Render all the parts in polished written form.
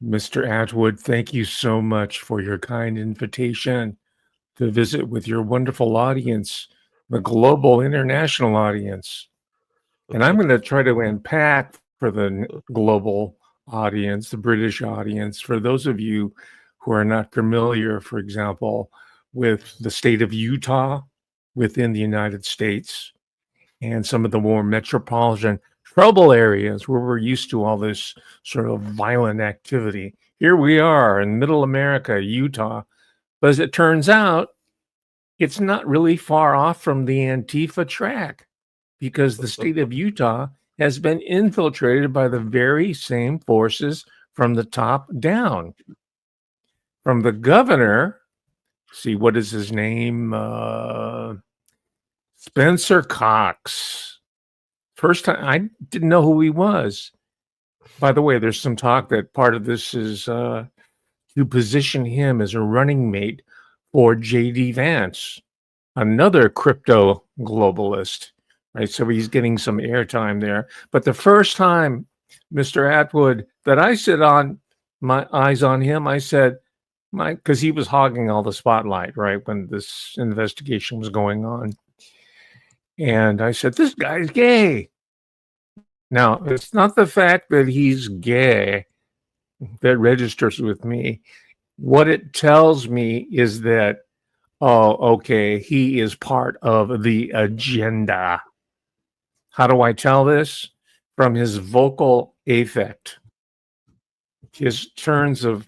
Mr. Atwood, thank you so much for your kind invitation to visit with your wonderful audience, the global international audience. And I'm going to try to unpack for the global audience, the British audience, for those of you who are not familiar, for example, with the state of Utah within the United States and some of the more metropolitan trouble areas where we're used to all this sort of violent activity. Here we are in middle America, Utah. But as it turns out, it's not really far off from the Antifa track because the state of Utah has been infiltrated by the very same forces from the top down. From the governor, see, what is his name? Spencer Cox. First time, I didn't know who he was. By the way, there's some talk that part of this is to position him as a running mate for J.D. Vance, another crypto globalist, right? So he's getting some airtime there. But the first time, Mr. Atwood, that I sit on my eyes on him, I said, because he was hogging all the spotlight, right, when this investigation was going on. And I said, this guy's gay. Now, it's not the fact that he's gay that registers with me. What it tells me is that, oh, okay, he is part of the agenda. How do I tell this? From his vocal affect, his turns of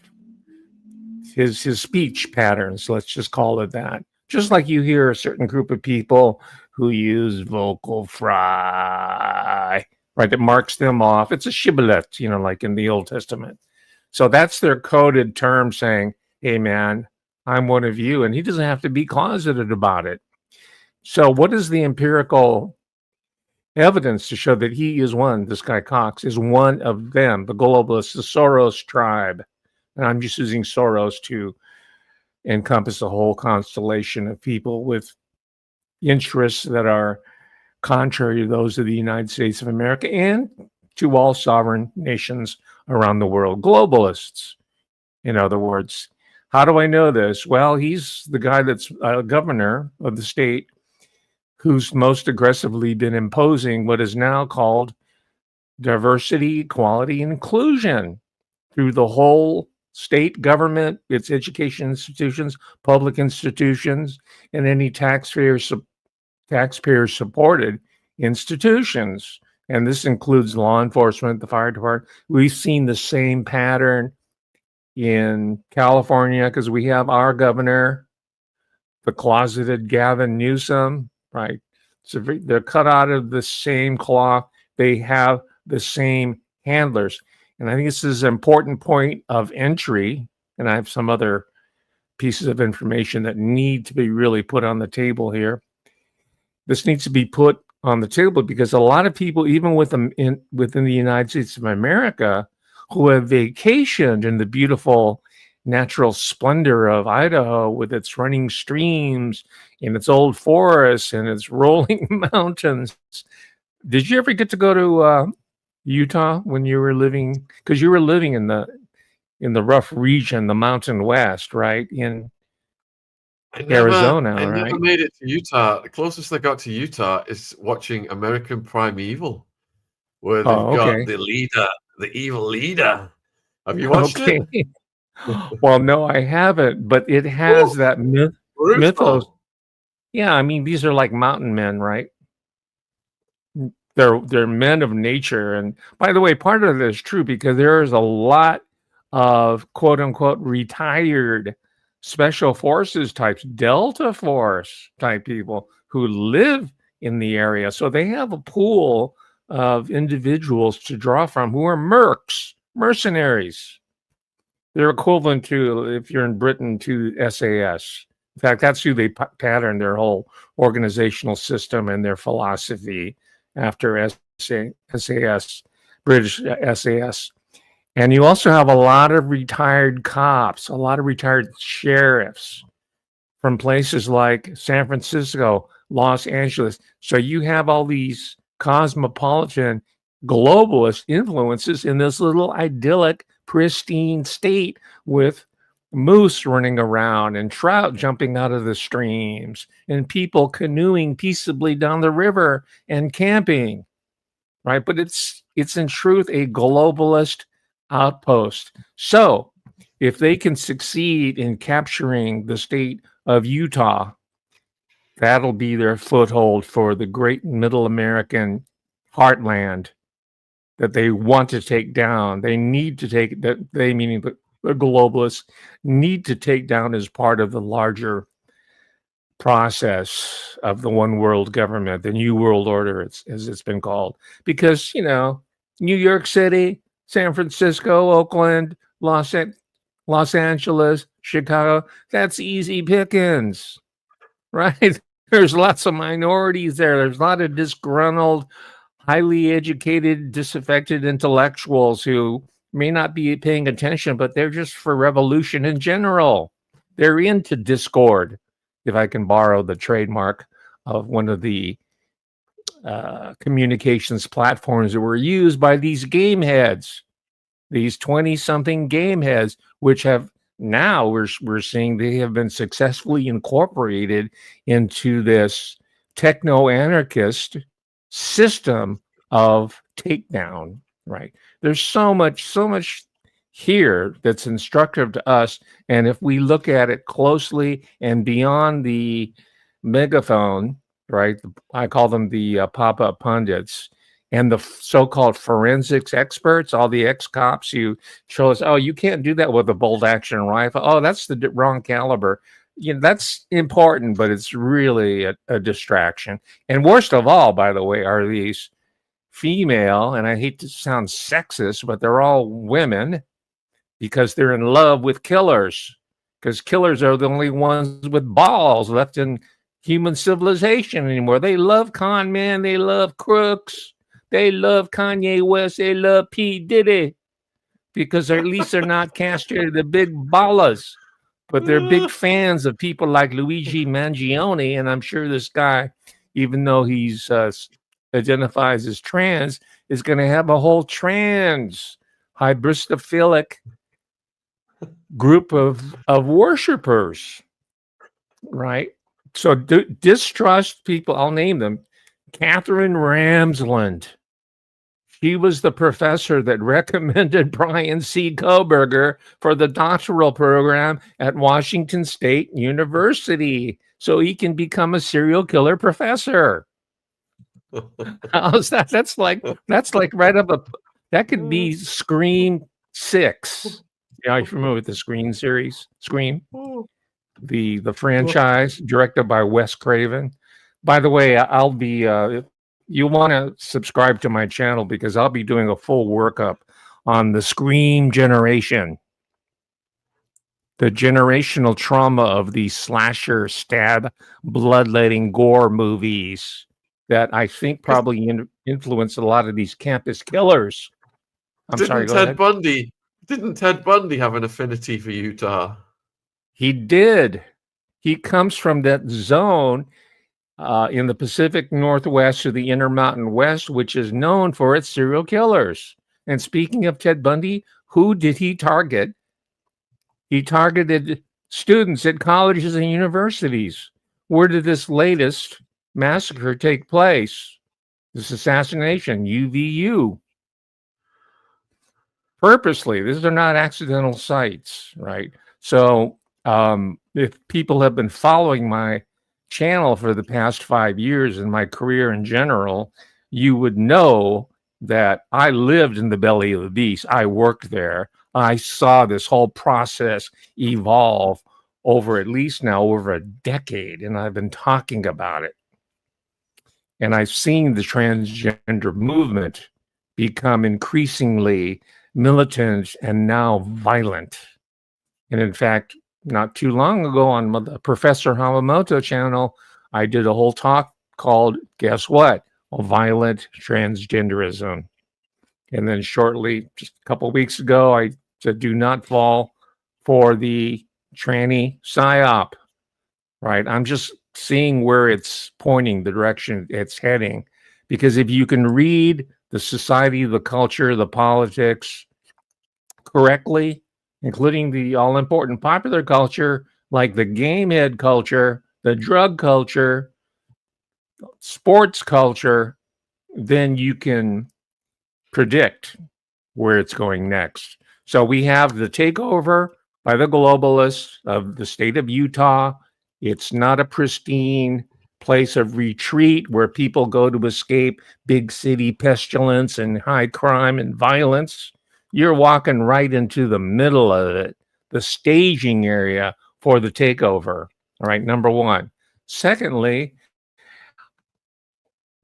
his speech patterns, let's just call it that. Just like you hear a certain group of people who use vocal fry, right? That marks them off. It's a shibboleth, like in the Old Testament. So that's their coded term saying, hey, man, I'm one of you. And he doesn't have to be closeted about it. So what is the empirical evidence to show that he is one, this guy Cox, is one of them, the globalists, the Soros tribe? And I'm just using Soros to encompass a whole constellation of people with interests that are contrary to those of the United States of America and to all sovereign nations around the world. Globalists, in other words. How do I know this? Well, he's the guy that's governor of the state who's most aggressively been imposing what is now called diversity, equality, and inclusion through the whole state government, its education institutions, public institutions, and any taxpayer-supported institutions. And this includes law enforcement, the fire department. We've seen the same pattern in California because we have our governor, the closeted Gavin Newsom, right? So they're cut out of the same cloth. They have the same handlers. And I think this is an important point of entry. And I have some other pieces of information that need to be really put on the table here. This needs to be put on the table because a lot of people, even within the United States of America, who have vacationed in the beautiful natural splendor of Idaho with its running streams and its old forests and its rolling mountains. Did you ever get to go to Utah when you were living? Because you were living in the rough region, the Mountain West, right? In Arizona, I right? never made it to Utah. The closest I got to Utah is watching American Primeval, where they've got the leader, the evil leader. Have you watched it? Well, no, I haven't, but it has that mythos. Yeah, I mean, these are like mountain men, right? They're men of nature. And by the way, part of it is true because there is a lot of quote unquote retired special forces types, Delta Force type people who live in the area. So they have a pool of individuals to draw from who are mercenaries. They're equivalent to, if you're in Britain, to SAS. In fact, that's who they pattern their whole organizational system and their philosophy after SAS, British SAS. And you also have a lot of retired cops, a lot of retired sheriffs from places like San Francisco, Los Angeles. So you have all these cosmopolitan globalist influences in this little idyllic pristine state with moose running around and trout jumping out of the streams and people canoeing peaceably down the river and camping, right? But it's in truth a globalist outpost. So if they can succeed in capturing the state of Utah, that'll be their foothold for the great middle American heartland that they want to take down. They need to take that, they meaning the globalists need to take down as part of the larger process of the one world government, the new world order, as it's been called. Because, you know, New York City, San Francisco, Oakland, Los Angeles, Chicago, that's easy pickings, right? There's lots of minorities there. There's a lot of disgruntled, highly educated, disaffected intellectuals who may not be paying attention, but they're just for revolution in general. They're into discord, if I can borrow the trademark of one of the communications platforms that were used by these game heads, these 20-something game heads, which have now we're seeing they have been successfully incorporated into this techno-anarchist system of takedown, right? There's so much here that's instructive to us. And if we look at it closely and beyond the megaphone, right? I call them the pop-up pundits and the so-called forensics experts, all the ex-cops who show us, oh, you can't do that with a bolt action rifle. Oh, that's the wrong caliber. You know, that's important, but it's really a distraction. And worst of all, by the way, are these female, and I hate to sound sexist, but they're all women because they're in love with killers, because killers are the only ones with balls left in human civilization anymore. They love con men, they love crooks, they love Kanye West, they love P Diddy, because at least they're not castrated, the big ballers, but they're big fans of people like Luigi Mangione. And I'm sure this guy, even though he's identifies as trans, is going to have a whole trans hybristophilic group of worshipers, right? So distrust people. I'll name them. Catherine Ramsland. She was the professor that recommended Brian C. Koberger for the doctoral program at Washington State University so he can become a serial killer professor. How's that? That's like right up that could be Scream 6. Yeah, you familiar with the Scream series? Scream, the franchise directed by Wes Craven. By the way, I'll be you'll want to subscribe to my channel because I'll be doing a full workup on the Scream generation, the generational trauma of these slasher, stab, bloodletting, gore movies that I think probably influenced a lot of these campus killers. Didn't Ted Bundy have an affinity for Utah? He did. He comes from that zone in the Pacific Northwest or the Intermountain West, which is known for its serial killers. And speaking of Ted Bundy, who did he target? He targeted students at colleges and universities. Where did this latest massacre take place? This assassination, UVU. Purposely, these are not accidental sites, right? So if people have been following my channel for the past 5 years and my career in general, you would know that I lived in the belly of the beast. I worked there. I saw this whole process evolve over at least now over a decade, and I've been talking about it. And I've seen the transgender movement become increasingly militant and now violent. And in fact, not too long ago on the Professor Hamamoto channel, I did a whole talk called, guess what? Violent transgenderism. And then shortly, just a couple of weeks ago, I said, do not fall for the tranny psyop, right? I'm just seeing where it's pointing, the direction it's heading. Because if you can read the society, the culture, the politics, correctly, including the all-important popular culture, like the game head culture, the drug culture, sports culture, then you can predict where it's going next. So we have the takeover by the globalists of the state of Utah. It's not a pristine place of retreat where people go to escape big city pestilence and high crime and violence. You're walking right into the middle of it, the staging area for the takeover. All right, number one. Secondly,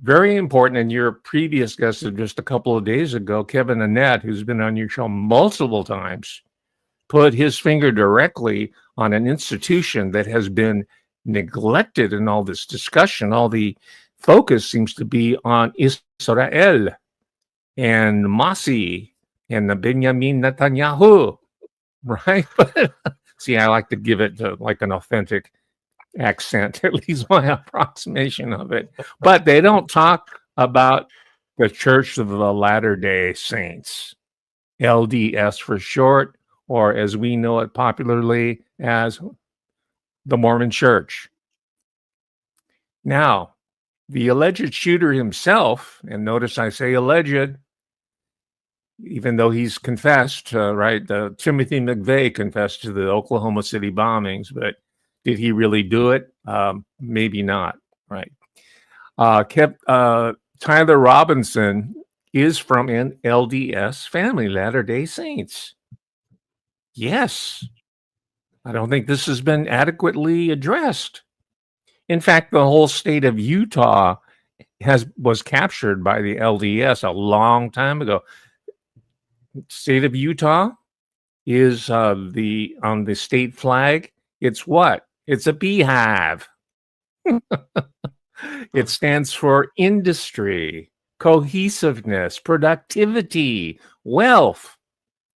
very important, and your previous guest of just a couple of days ago, Kevin Annett, who's been on your show multiple times, put his finger directly on an institution that has been neglected in all this discussion. All the focus seems to be on Israel and Masi and the Benjamin Netanyahu, right? But see, I like to give it like an authentic accent, at least my approximation of it. But they don't talk about the Church of the Latter-day Saints, LDS for short, or as we know it popularly as the Mormon Church. Now, the alleged shooter himself, and notice I say alleged, even though he's confessed, right? Timothy McVeigh confessed to the Oklahoma City bombings, but did he really do it? Maybe not, right? Tyler Robinson is from an LDS family, Latter-day Saints. Yes. I don't think this has been adequately addressed. In fact, the whole state of Utah was captured by the LDS a long time ago. State of Utah is on the state flag. It's what? It's a beehive. It stands for industry, cohesiveness, productivity, wealth.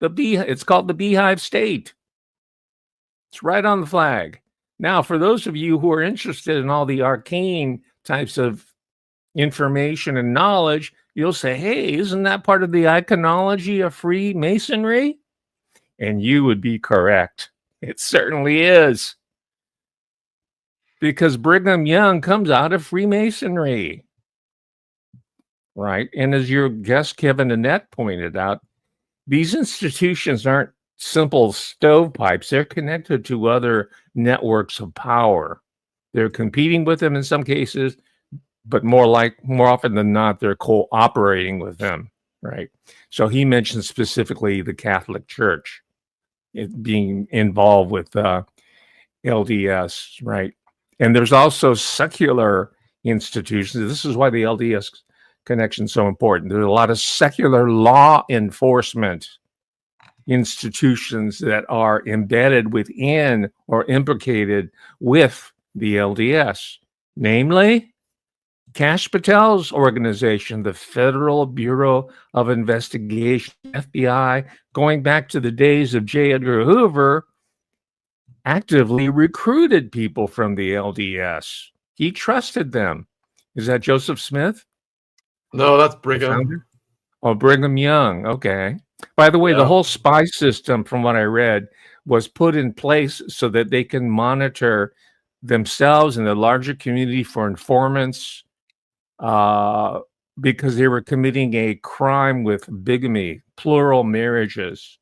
It's called the Beehive State. It's right on the flag. Now, for those of you who are interested in all the arcane types of information and knowledge, you'll say, hey, isn't that part of the iconology of Freemasonry? And you would be correct. It certainly is. Because Brigham Young comes out of Freemasonry. Right? And as your guest, Kevin Annett, pointed out, these institutions aren't simple stovepipes. They're connected to other networks of power. They're competing with them in some cases, but more often than not, they're cooperating with them, right? So he mentioned specifically the Catholic Church being involved with LDS, right? And there's also secular institutions. This is why the LDS connection is so important. There's a lot of secular law enforcement institutions that are embedded within or implicated with the LDS, namely Kash Patel's organization, the Federal Bureau of Investigation, FBI, going back to the days of J. Edgar Hoover, actively recruited people from the LDS. He trusted them. Is that Joseph Smith? No, that's Brigham. Oh, Brigham Young. Okay. By the way, the whole spy system, from what I read, was put in place so that they can monitor themselves and the larger community for informants, because they were committing a crime with bigamy, plural marriages.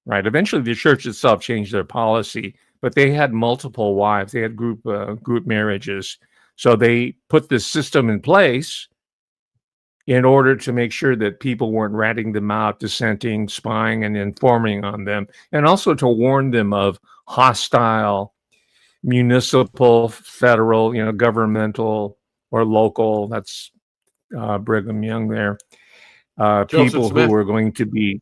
Right. Eventually, the church itself changed their policy, but they had multiple wives. They had group marriages. So they put this system in place in order to make sure that people weren't ratting them out, dissenting, spying, and informing on them, and also to warn them of hostile municipal, federal, governmental, or local. That's Brigham Young there. People who were going to be.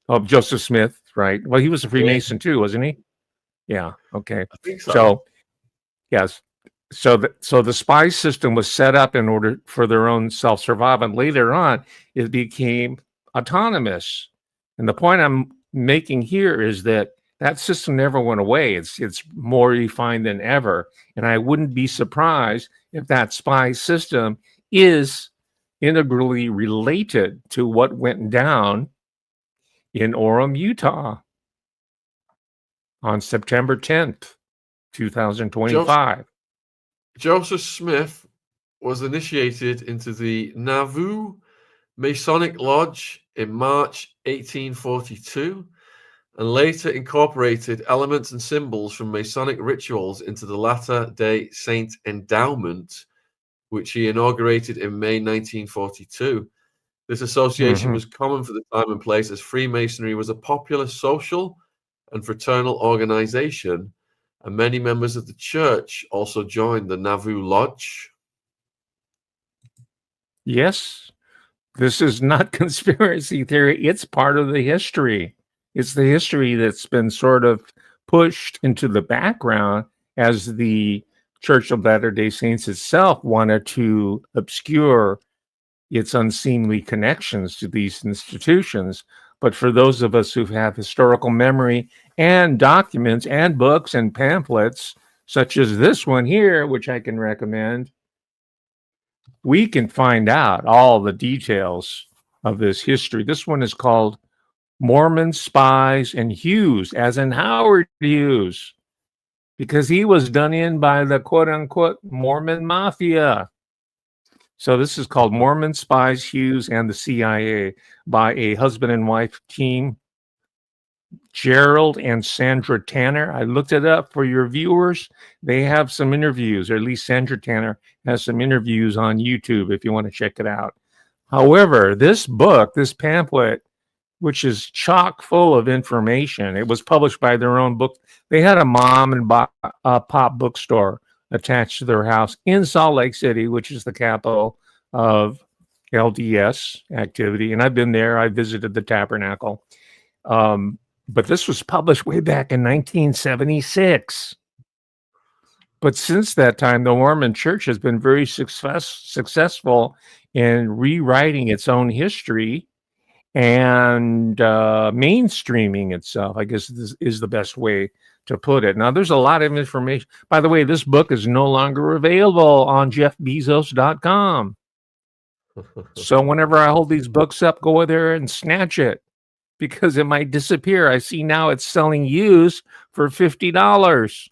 Oh, Joseph Smith, right? Well, he was a Freemason too, wasn't he? Yeah. Okay. I think so. So, yes. So the spy system was set up in order for their own self-survival. And later on, it became autonomous. And the point I'm making here is that system never went away. It's more refined than ever. And I wouldn't be surprised if that spy system is integrally related to what went down in Orem, Utah on September 10th, 2025. Joseph Smith was initiated into the Nauvoo Masonic Lodge in March 1842 and later incorporated elements and symbols from Masonic rituals into the Latter-day Saint Endowment, which he inaugurated in May 1942. This association was common for the time and place, as Freemasonry was a popular social and fraternal organization, and many members of the church also joined the Nauvoo Lodge. Yes, this is not conspiracy theory. It's part of the history. It's the history that's been sort of pushed into the background as the Church of Latter-day Saints itself wanted to obscure its unseemly connections to these institutions. But for those of us who have historical memory and documents and books and pamphlets, such as this one here, which I can recommend, we can find out all the details of this history. This one is called Mormon Spies and Hughes, as in Howard Hughes, because he was done in by the quote-unquote Mormon Mafia. So this is called Mormon Spies, Hughes, and the CIA by a husband and wife team, Gerald and Sandra Tanner. I looked it up for your viewers. They have some interviews, or at least Sandra Tanner has some interviews on YouTube if you want to check it out. However, this book, this pamphlet, which is chock full of information, it was published by their own book. They had a mom and pop bookstore attached to their house in Salt Lake City, which is the capital of LDS activity. And I've been there. I visited the Tabernacle. But this was published way back in 1976. But since that time, the Mormon Church has been very successful in rewriting its own history and mainstreaming itself, I guess this is the best way to put it. Now, there's a lot of information. By the way, this book is no longer available on jeffbezos.com. So whenever I hold these books up, go there and snatch it, because it might disappear. I see now it's selling used for $50.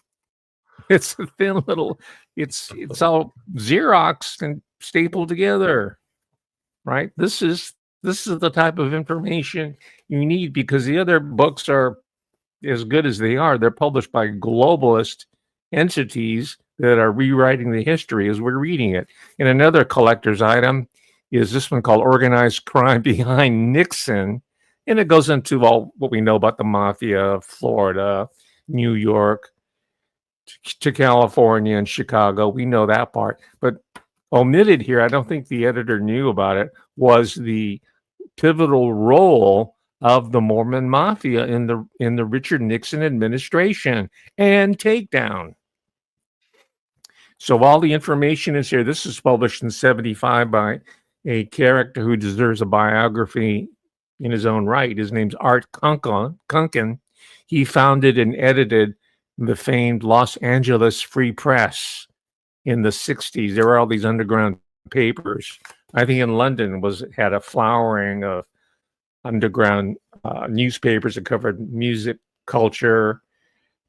It's a thin little, it's all Xeroxed and stapled together, right? This is the type of information you need, because the other books are as good as they are. They're published by globalist entities that are rewriting the history as we're reading it. And another collector's item is this one called Organized Crime Behind Nixon. And it goes into all what we know about the mafia, Florida, New York, to California and Chicago. We know that part. But omitted here, I don't think the editor knew about it, was the pivotal role of the Mormon Mafia in the Richard Nixon administration and takedown. So all the information is here. This is published in 1975 by a character who deserves a biography in his own right. His name's Art Kunken. He founded and edited the famed Los Angeles Free Press in the 60s. There were all these underground papers. I think in London had a flowering of underground newspapers that covered music, culture,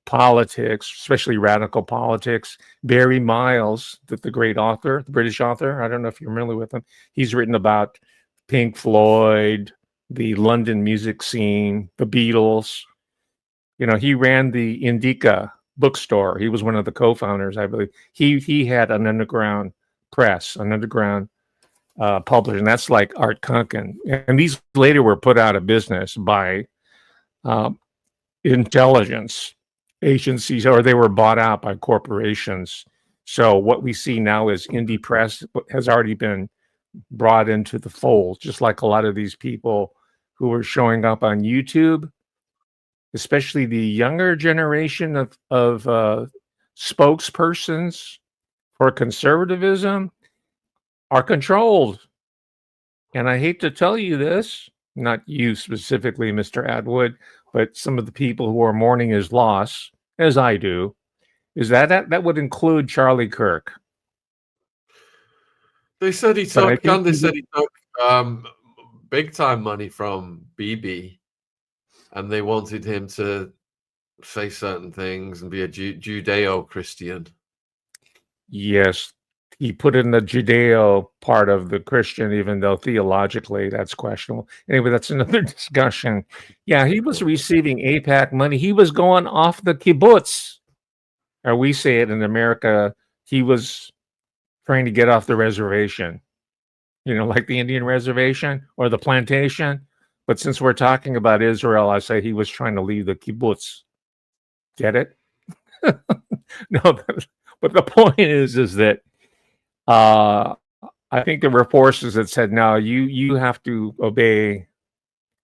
politics, especially radical politics. Barry Miles, the great author, the British author, I don't know if you're familiar with him. He's written about Pink Floyd, the London music scene, the Beatles. You know, he ran the Indica bookstore. He was one of the co-founders, I believe. He had an underground press, an underground publisher, and that's like Art Kunken. And these later were put out of business by intelligence agencies, or they were bought out by corporations. So what we see now is indie press has already been brought into the fold, just like a lot of these people who are showing up on YouTube, especially the younger generation of spokespersons for conservatism, are controlled. And I hate to tell you this, not you specifically, Mr. Atwood, but some of the people who are mourning his loss, as I do, is that would include Charlie Kirk. They said he took, Candace said he took big time money from BB and they wanted him to say certain things and be a Judeo-Christian. Yes, he put in the Judeo part of the Christian, even though theologically that's questionable. Anyway, that's another discussion. Yeah, he was receiving AIPAC money. He was going off the kibbutz, or we say it in America, he was trying to get off the reservation, like the Indian reservation or the plantation. But since we're talking about Israel, I say he was trying to leave the kibbutz. Get it? No, but the point is that I think there were forces that said, no, you have to obey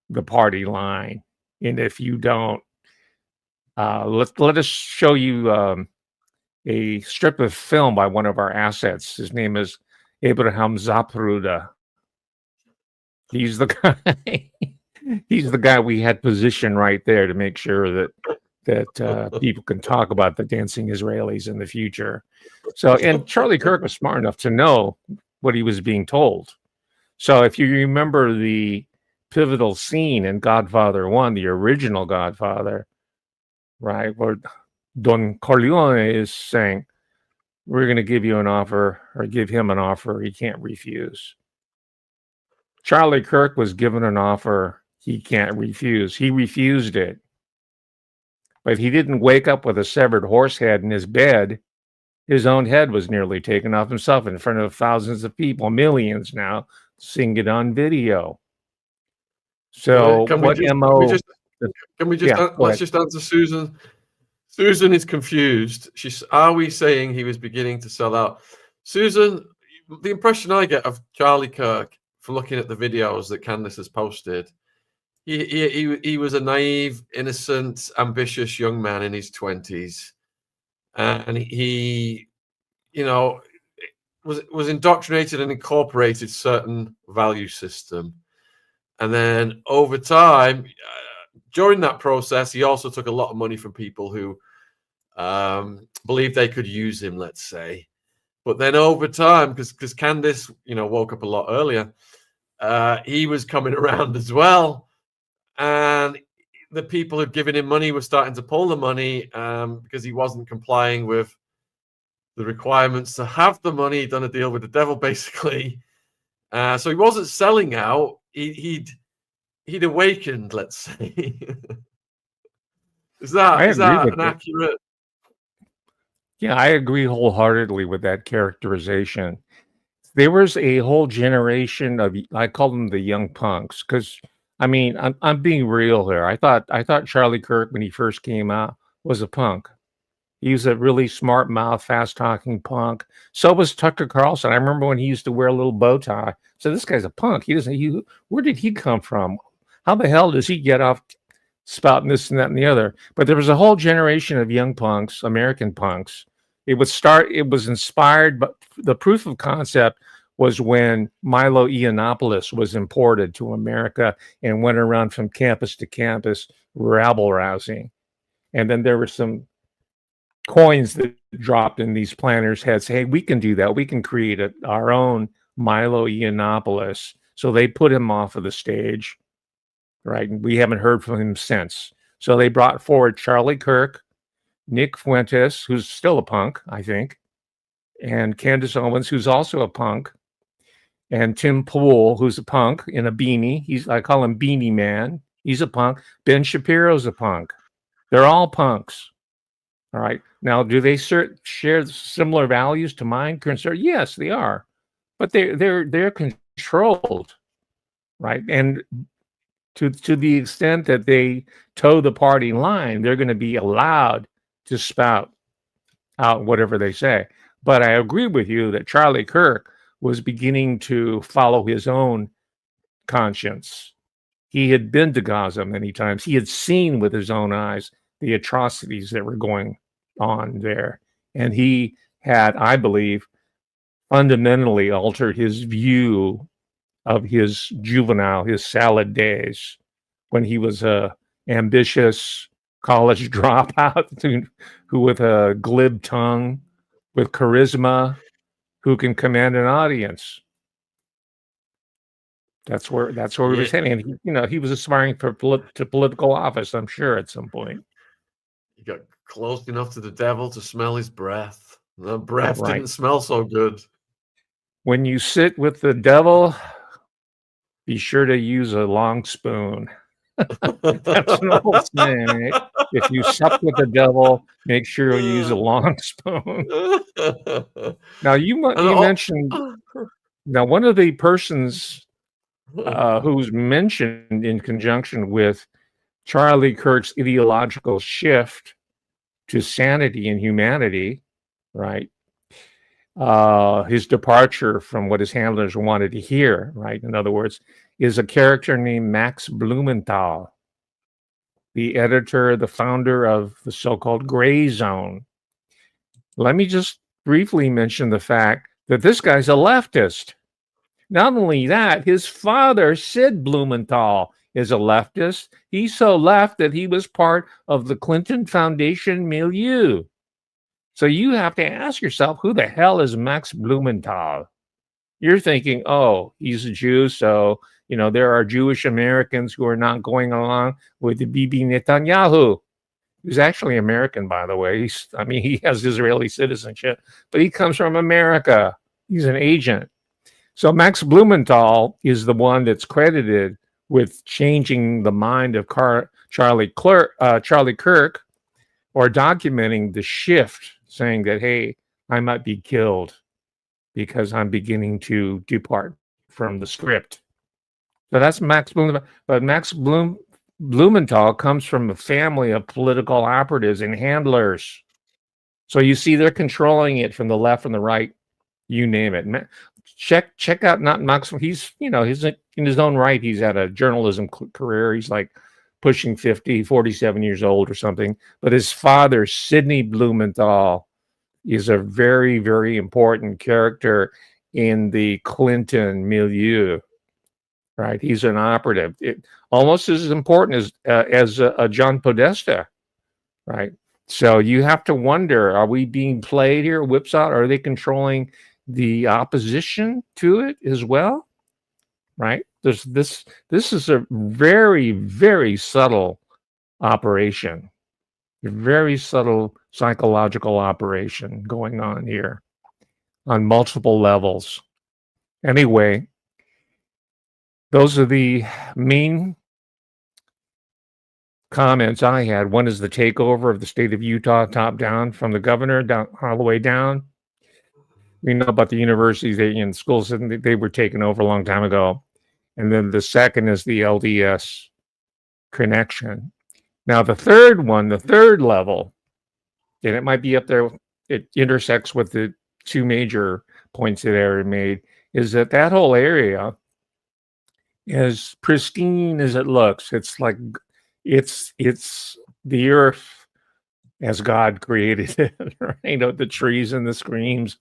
the party line, and if you don't, let us show you a strip of film by one of our assets. His name is Abraham Zapruder. He's the guy. He's the guy we had positioned right there to make sure that people can talk about the dancing Israelis in the future. So, and Charlie Kirk was smart enough to know what he was being told. So, if you remember the pivotal scene in Godfather 1, the original Godfather, right, where Don Corleone is saying, we're going to give you an offer, or give him an offer he can't refuse. Charlie Kirk was given an offer he can't refuse. He refused it. But he didn't wake up with a severed horse head in his bed. His own head was nearly taken off himself in front of thousands of people, millions now, seeing it on video. So let's just answer Susan. Susan is confused. Are we saying he was beginning to sell out? Susan, the impression I get of Charlie Kirk from looking at the videos that Candace has posted, he was a naive, innocent, ambitious young man in his 20s, and he was indoctrinated and incorporated certain value system, and then over time, during that process, he also took a lot of money from people who believed they could use him, let's say. But then over time, because Candace, woke up a lot earlier, he was coming around as well. And the people who'd given him money were starting to pull the money because he wasn't complying with the requirements to have the money. He'd done a deal with the devil, basically. So he wasn't selling out. He'd awakened, let's say. Is that an accurate? Yeah, I agree wholeheartedly with that characterization. There was a whole generation of, I call them the young punks, because I'm being real here. I thought Charlie Kirk, when he first came out, was a punk. He was a really smart mouth, fast talking punk. So was Tucker Carlson. I remember when he used to wear a little bow tie. So this guy's a punk. Where did he come from? How the hell does he get off spouting this and that and the other? But there was a whole generation of young punks, American punks. It was inspired, but the proof of concept was when Milo Yiannopoulos was imported to America and went around from campus to campus rabble-rousing. And then there were some coins that dropped in these planners' heads. Hey, we can do that. We can create our own Milo Yiannopoulos. So they put him off of the stage, right? And we haven't heard from him since. So they brought forward Charlie Kirk, Nick Fuentes, who's still a punk, I think, and Candace Owens, who's also a punk, and Tim Pool, who's a punk in a beanie. I call him Beanie Man. He's a punk. Ben Shapiro's a punk. They're all punks. All right. Now, do they share similar values to mine? Yes, they are, but they're controlled, right? And to the extent that they toe the party line, they're going to be allowed to spout out whatever they say. But I agree with you that Charlie Kirk was beginning to follow his own conscience. He had been to Gaza many times. He had seen with his own eyes the atrocities that were going on there. And he had, I believe, fundamentally altered his view of his salad days, when he was a ambitious college dropout who with a glib tongue, with charisma, who can command an audience. That's where we Yeah, were heading. And he was aspiring for to political office, I'm sure, at some point. he got close enough to the devil to smell his breath. The breath Right. didn't smell so good. When you sit with the devil, be sure to use a long spoon. That's an old saying, right? If you sup with the devil, make sure you use a long spoon. Now, you mentioned now one of the persons who's mentioned in conjunction with Charlie Kirk's ideological shift to sanity and humanity, right? His departure from what his handlers wanted to hear, right? In other words, is a character named Max Blumenthal, the editor, the founder of the so-called Gray Zone. Let me just briefly mention the fact that this guy's a leftist. Not only that, his father, Sid Blumenthal, is a leftist. He's so left that he was part of the Clinton Foundation milieu. So you have to ask yourself, who the hell is Max Blumenthal? You're thinking, oh, he's a Jew, so there are Jewish Americans who are not going along with the Bibi Netanyahu. He's actually American, by the way. He has Israeli citizenship, but he comes from America. He's an agent. So Max Blumenthal is the one that's credited with changing the mind of Charlie Kirk, or documenting the shift, saying that, hey, I might be killed because I'm beginning to depart from the script. So that's Max Blumenthal. But Blumenthal comes from a family of political operatives and handlers. So you see, they're controlling it from the left and the right, you name it. Check out not Max. He's he's in his own right. He's had a journalism career. He's like pushing 50, 47 years old or something. But his father, Sidney Blumenthal, is a very, very important character in the Clinton milieu. Right, he's an operative, almost as important as John Podesta. Right, so you have to wonder: are we being played here, whipsawed? Are they controlling the opposition to it as well? Right, there's this is a very, very subtle operation, a very subtle psychological operation going on here on multiple levels. Anyway, those are the main comments I had. One is the takeover of the state of Utah, top down, from the governor down all the way down. We know about the universities and schools, and they were taken over a long time ago. And then the second is the LDS connection. Now, the third one, the third level, and it might be up there, it intersects with the two major points that Aaron made, is that whole area, as pristine as it looks, it's like it's the earth as God created it, right? The trees and the screams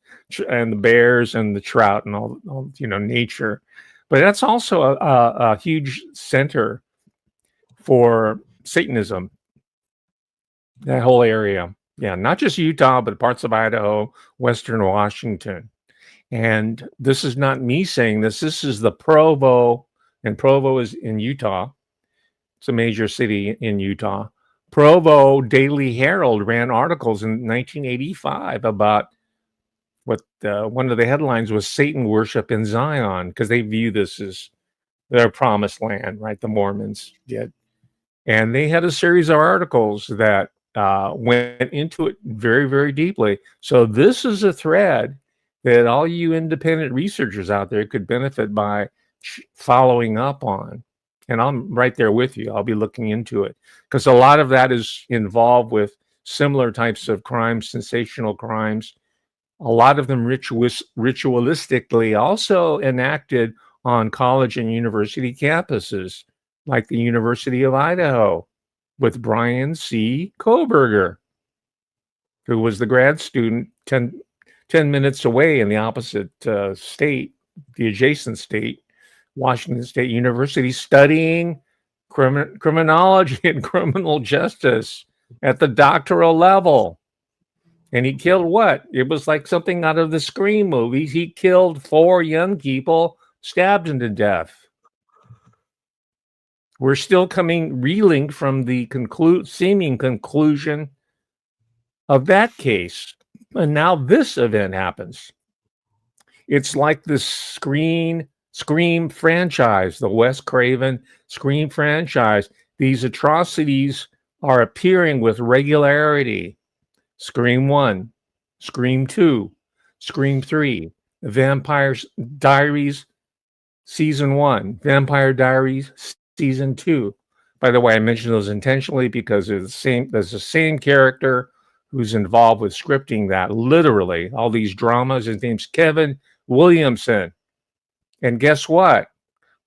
and the bears and the trout and all nature. But that's also a huge center for Satanism, that whole area. Yeah, not just Utah, but parts of Idaho, Western Washington. And this is not me saying this. This is the Provo, and Provo is in Utah. It's a major city in Utah. Provo Daily Herald ran articles in 1985 about what one of the headlines was Satan worship in Zion, because they view this as their promised land, right? The Mormons did. And they had a series of articles that went into it very, very deeply. So this is a thread that all you independent researchers out there could benefit by following up on. And I'm right there with you. I'll be looking into it, because a lot of that is involved with similar types of crimes, sensational crimes, a lot of them ritualistically also enacted on college and university campuses, like the University of Idaho with Brian C. Koberger, who was the grad student 10 minutes away in the opposite state, the adjacent state, Washington State University, studying criminology and criminal justice at the doctoral level. And he killed what? It was like something out of the Scream movies. He killed 4 young people, stabbed them to death. we're still reeling from the seeming conclusion of that case. And now this event happens. It's like the Scream franchise, the Wes Craven Scream franchise. These atrocities are appearing with regularity. Scream 1, Scream 2, Scream 3, Vampire Diaries Season 1, Vampire Diaries Season 2. By the way, I mentioned those intentionally because there's the same character who's involved with scripting that, literally, all these dramas. His name's Kevin Williamson. And guess what?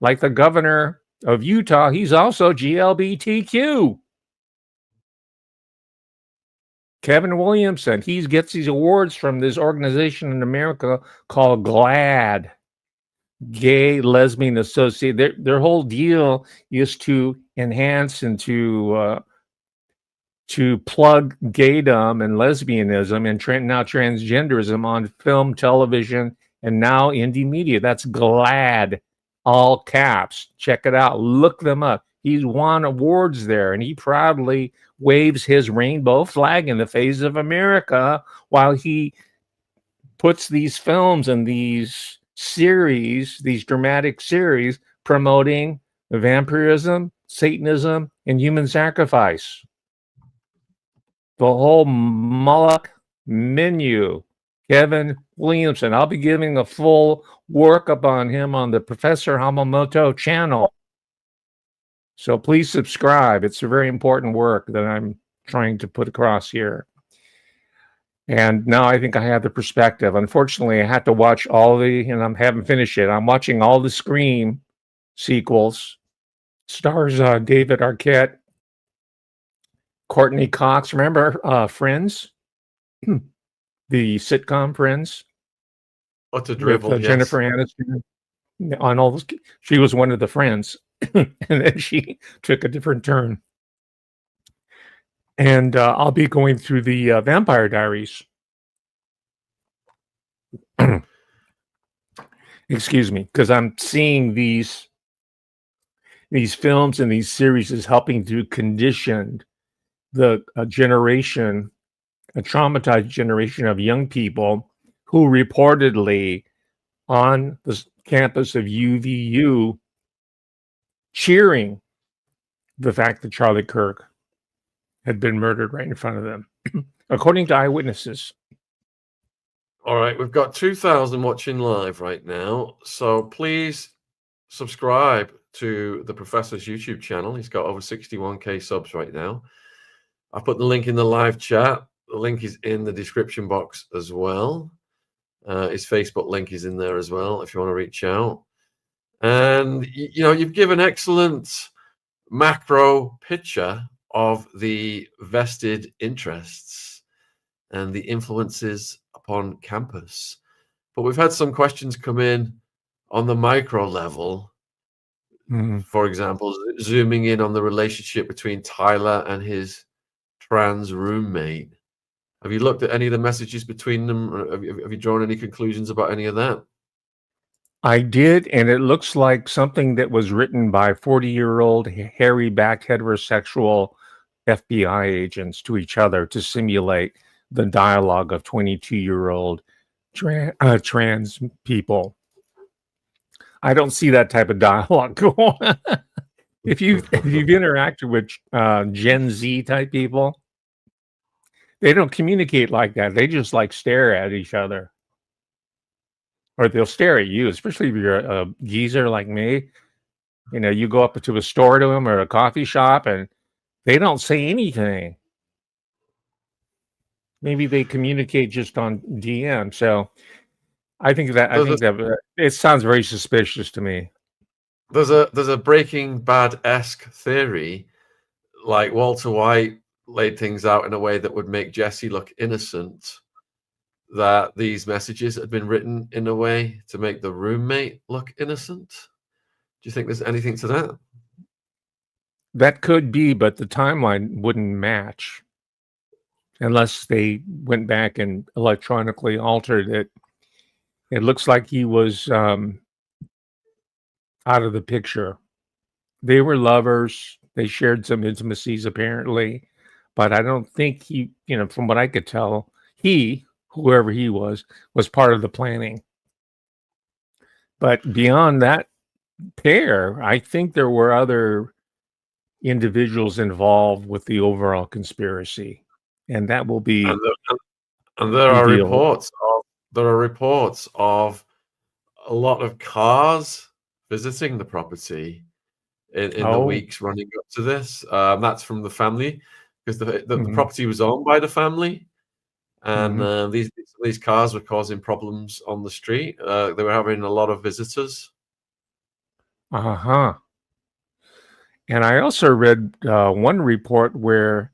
Like the governor of Utah, he's also GLBTQ. Kevin Williamson, he gets these awards from this organization in America called GLAAD, Gay Lesbian Association. Their whole deal is to enhance and to plug gaydom and lesbianism and now transgenderism on film, television, and now indie media. That's GLAAD, all caps. Check it out. Look them up. He's won awards there, and he proudly waves his rainbow flag in the face of America while he puts these films and these series, these dramatic series, promoting vampirism, Satanism, and human sacrifice. The whole Moloch menu. Kevin Williamson. I'll be giving a full workup on him on the Professor Hamamoto channel. So please subscribe. It's a very important work that I'm trying to put across here. And now I think I have the perspective. Unfortunately, I had to watch and I haven't finished it. I'm watching all the Scream sequels. Stars David Arquette, Courtney Cox. Remember Friends? The sitcom Friends? Utter drivel, with Jennifer Aniston on all those. She was one of the friends. And then she took a different turn. And I'll be going through the Vampire Diaries. Excuse me, because I'm seeing these films and these series is helping to condition a traumatized generation of young people who reportedly on the campus of UVU cheering the fact that Charlie Kirk had been murdered right in front of them, according to eyewitnesses. All right, we've got 2,000 watching live right now, so please subscribe to the Professor's YouTube channel. He's got over 61k subs right now. I put the link in the live chat. The link is in the description box as well. His Facebook link is in there as well if you want to reach out. And, you've given excellent macro picture of the vested interests and the influences upon campus. But we've had some questions come in on the micro level. For example, zooming in on the relationship between Tyler and his trans roommate. Have you looked at any of the messages between them? Or have you drawn any conclusions about any of that? I did, and it looks like something that was written by 40-year-old hairy-backed heterosexual FBI agents to each other to simulate the dialogue of 22-year-old trans people. I don't see that type of dialogue going on. If you've interacted with Gen Z type people, they don't communicate like that. They just stare at each other. Or they'll stare at you, especially if you're a geezer like me. You go up to a store to them or a coffee shop and they don't say anything. Maybe they communicate just on DM. So I think that it sounds very suspicious to me. There's a Breaking Bad-esque theory, like Walter White laid things out in a way that would make Jesse look innocent, that these messages had been written in a way to make the roommate look innocent. Do you think there's anything to that? That could be, but the timeline wouldn't match unless they went back and electronically altered it. It looks like he was out of the picture they were lovers. They shared some intimacies apparently, but I don't think he, from what I could tell, whoever he was part of the planning. But beyond that pair, I think there were other individuals involved with the overall conspiracy, and that will be and there are revealed. reports of a lot of cars visiting the property in the weeks running up to this. That's from the family, because the property was owned by the family, and these cars were causing problems on the street. They were having a lot of visitors. And I also read one report where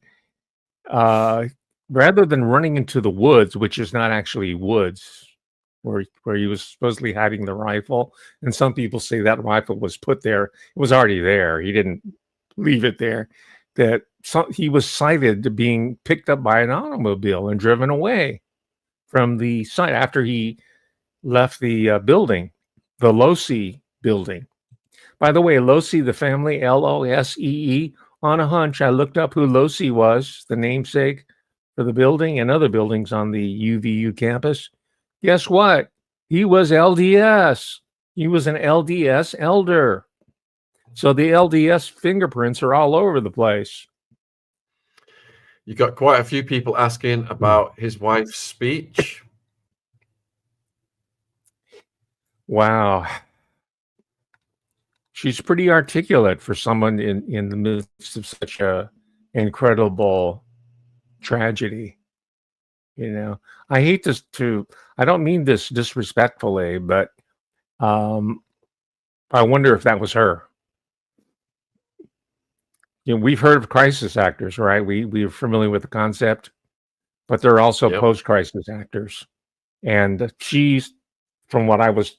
rather than running into the woods, which is not actually woods, where he was supposedly hiding the rifle, and some people say that rifle was put there. It was already there. He didn't leave it there. That he was cited being picked up by an automobile and driven away from the site after he left the building, the Losee building. By the way, Losee, the family, Losee. On a hunch, I looked up who Losee was, the namesake for the building and other buildings on the UVU campus. Guess what? He was LDS. He was an LDS elder. So the LDS fingerprints are all over the place. You got quite a few people asking about his wife's speech. Wow. She's pretty articulate for someone in the midst of such a incredible tragedy. I hate this I don't mean this disrespectfully, but I wonder if that was her. We've heard of crisis actors, right? We're familiar with the concept, but there are also post-crisis actors. And she's, from what I was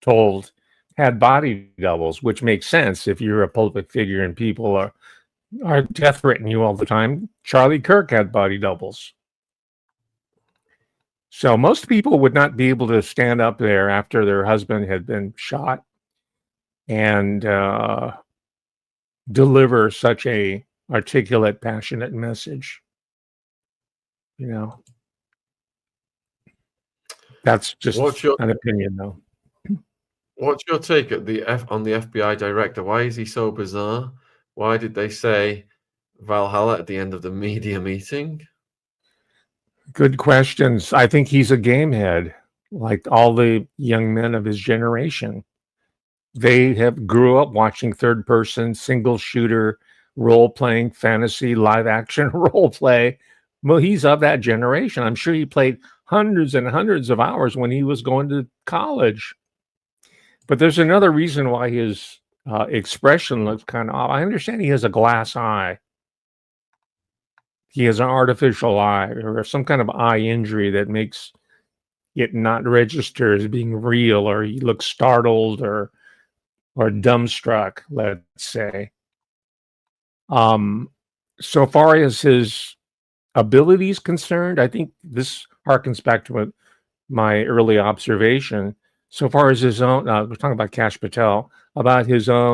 told, had body doubles, which makes sense if you're a public figure and people are death threatening you all the time. Charlie Kirk had body doubles. So most people would not be able to stand up there after their husband had been shot and deliver such a articulate, passionate message. That's just an opinion, though. What's your take on the FBI director? Why is he so bizarre? Why did they say Valhalla at the end of the media meeting? Good questions. I think he's a gamehead, like all the young men of his generation. They grew up watching third-person, single-shooter, role-playing, fantasy, live-action role-play. Well, he's of that generation. I'm sure he played hundreds and hundreds of hours when he was going to college. But there's another reason why his expression looks kind of off. I understand he has a glass eye. He has an artificial eye or some kind of eye injury that makes it not register as being real, or he looks startled or dumbstruck, let's say. So far as his ability is concerned, I think this harkens back to my early observation. So far as his own, we're talking about Kash Patel, about his own